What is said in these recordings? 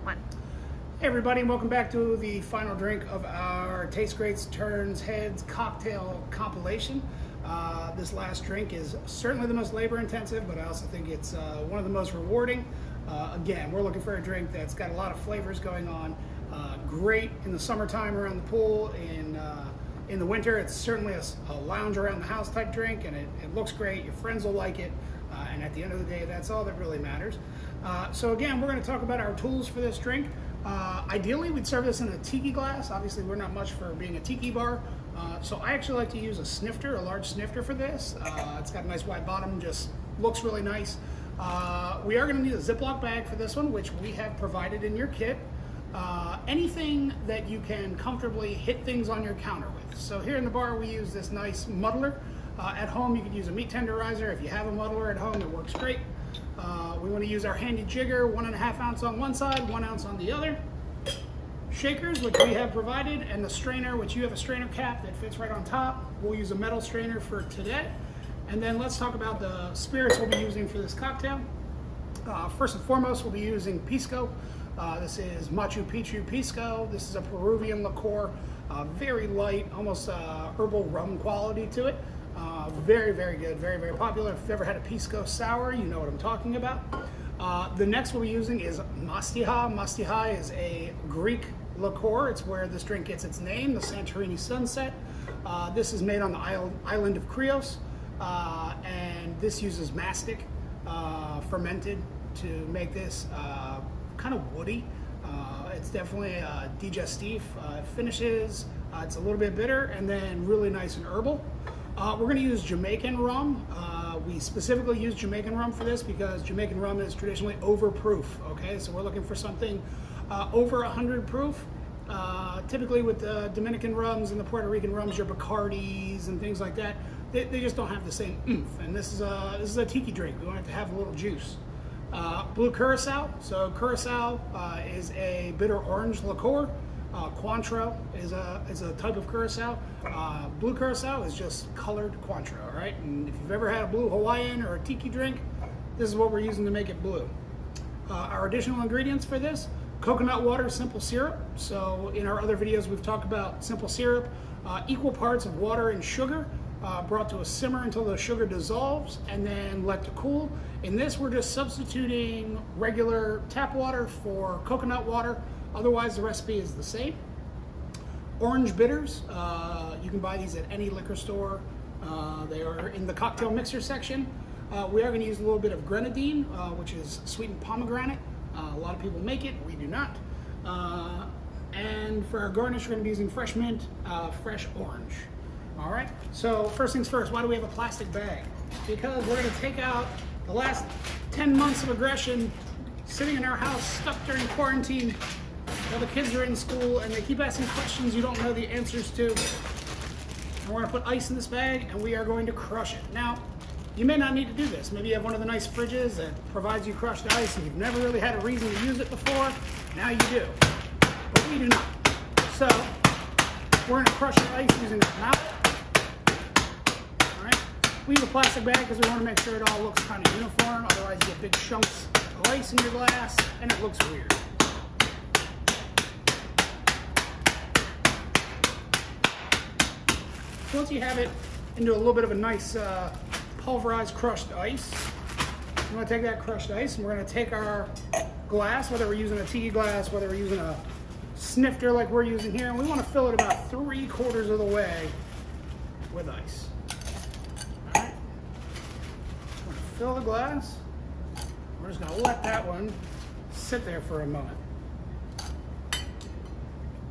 1. Hey everybody, and welcome back to the final drink of our Taste Greats Turns Heads cocktail compilation. This last drink is certainly the most labor intensive, but I also think it's one of the most rewarding. Again, we're looking for a drink that's got a lot of flavors going on. Great in the summertime around the pool. In the winter, it's certainly a lounge around the house type drink, and it looks great. Your friends will like it, and at the end of the day, that's all that really matters. So again, we're going to talk about our tools for this drink. Ideally, we'd serve this in a tiki glass. Obviously, we're not much for being a tiki bar, so I actually like to use a snifter, a large snifter for this. It's got a nice wide bottom, just looks really nice. We are going to need a Ziploc bag for this one, which we have provided in your kit. Anything that you can comfortably hit things on your counter with. So here in the bar, we use this nice muddler. At home, you could use a meat tenderizer. If you have a muddler at home, it works great. We want to use our handy jigger, 1.5 ounce on one side, 1 ounce on the other. Shakers, which we have provided, and the strainer, which you have a strainer cap that fits right on top. We'll use a metal strainer for today. And then let's talk about the spirits we'll be using for this cocktail. First and foremost, we'll be using Pisco. This is Machu Picchu Pisco. This is a Peruvian liqueur, very light, almost herbal rum quality to it. Very, very good, very, very popular. If you've ever had a Pisco sour, you know what I'm talking about. The next we'll be using is Mastiha. Mastiha is a Greek liqueur. It's where this drink gets its name, the Santorini Sunset. This is made on the island of Chios, and this uses mastic fermented to make this kind of woody. It's definitely digestif. It finishes, it's a little bit bitter, and then really nice and herbal. We're going to use Jamaican rum. We specifically use Jamaican rum for this because Jamaican rum is traditionally overproof. Okay, so we're looking for something over 100 proof. Typically with the Dominican rums and the Puerto Rican rums, your Bacardis and things like that, they just don't have the same oomph. And this is a tiki drink. We want it to have a little juice. Blue Curacao. So Curacao is a bitter orange liqueur. Cointreau is a type of Curacao. Blue Curacao is just colored Cointreau, all right? And if you've ever had a blue Hawaiian or a tiki drink, this is what we're using to make it blue. Our additional ingredients for this: coconut water, simple syrup. So in our other videos, we've talked about simple syrup, equal parts of water and sugar, brought to a simmer until the sugar dissolves, and then let to cool. In this, we're just substituting regular tap water for coconut water. Otherwise, the recipe is the same. Orange bitters, you can buy these at any liquor store. They are in the cocktail mixer section. We are going to use a little bit of Grenadine, which is sweetened pomegranate. A lot of people make it, we do not. And for our garnish, we're going to be using fresh mint, fresh orange. All right, so first things first, why do we have a plastic bag? Because we're going to take out the last 10 months of aggression sitting in our house, stuck during quarantine, while the kids are in school and they keep asking questions you don't know the answers to. And we're going to put ice in this bag and we are going to crush it. Now, you may not need to do this. Maybe you have one of the nice fridges that provides you crushed ice and you've never really had a reason to use it before. Now you do, but we do not. So, we're going to crush the ice using the mouth. All right. We use a plastic bag because we want to make sure it all looks kind of uniform. Otherwise, you get big chunks of ice in your glass and it looks weird. Once you have it into a little bit of a nice pulverized crushed ice, we're going to take that crushed ice and we're going to take our glass, whether we're using a tiki glass, whether we're using a snifter like we're using here, and we want to fill it about 3/4 of the way with ice. All right, we're going to fill the glass. We're just going to let that one sit there for a moment.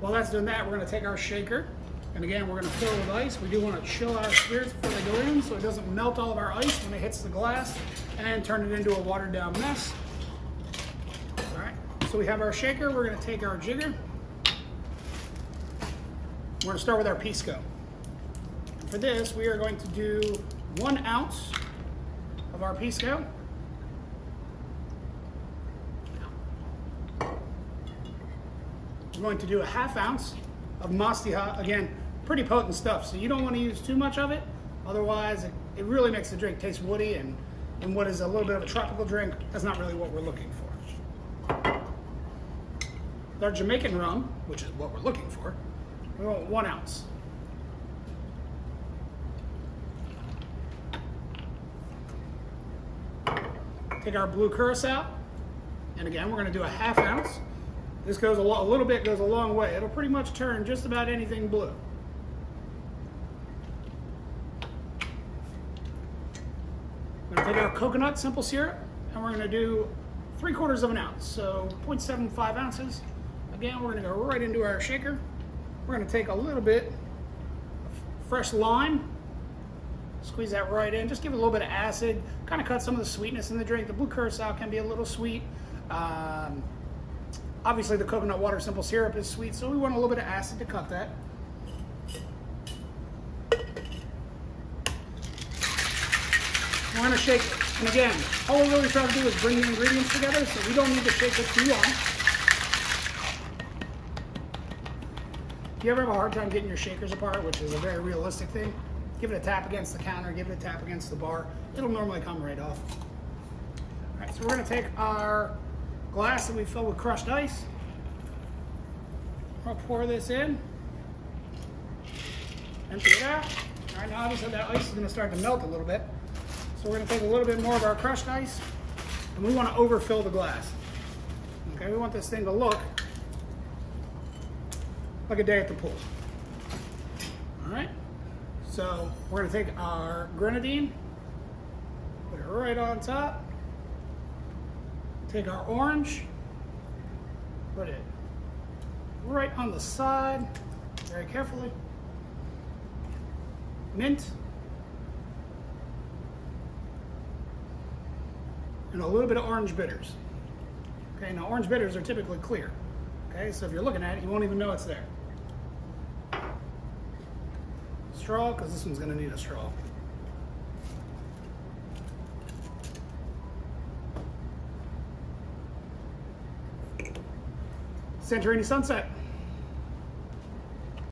While that's doing that, we're going to take our shaker. And again, we're going to fill it with ice. We do want to chill our spirits before they go in so it doesn't melt all of our ice when it hits the glass and turn it into a watered down mess. All right, so we have our shaker. We're going to take our jigger. We're going to start with our Pisco. And for this, we are going to do 1 ounce of our Pisco. We're going to do a 1/2 ounce of Mastiha. Again, pretty potent stuff, so you don't want to use too much of it. Otherwise, it really makes the drink taste woody, and in what is a little bit of a tropical drink, that's not really what we're looking for. With our Jamaican rum, which is what we're looking for, we want 1 ounce. Take our blue curacao, and again, we're going to do a 1/2 ounce. This goes a little bit, goes a long way. It'll pretty much turn just about anything blue. We're going to take our coconut simple syrup, and we're going to do 3/4 of an ounce, so 0.75 ounces. Again, we're going to go right into our shaker. We're going to take a little bit of fresh lime, squeeze that right in, just give it a little bit of acid, kind of cut some of the sweetness in the drink. The blue curacao can be a little sweet. Obviously the coconut water simple syrup is sweet, so we want a little bit of acid to cut that. We're going to shake it. And again, all we're really trying to do is bring the ingredients together, so we don't need to shake it too long. If you ever have a hard time getting your shakers apart, which is a very realistic thing, give it a tap against the counter, give it a tap against the bar. It'll normally come right off. All right, so we're going to take our glass that we filled with crushed ice. I'll pour this in. Empty it out. All right, now obviously that ice is going to start to melt a little bit. So we're going to take a little bit more of our crushed ice, and we want to overfill the glass. Okay, we want this thing to look like a day at the pool. All right, so we're going to take our Grenadine, put it right on top. Take our orange, put it right on the side, very carefully. Mint, and a little bit of orange bitters. Okay, now orange bitters are typically clear. Okay, so if you're looking at it, you won't even know it's there. Straw, because this one's going to need a straw. Santorini Sunset.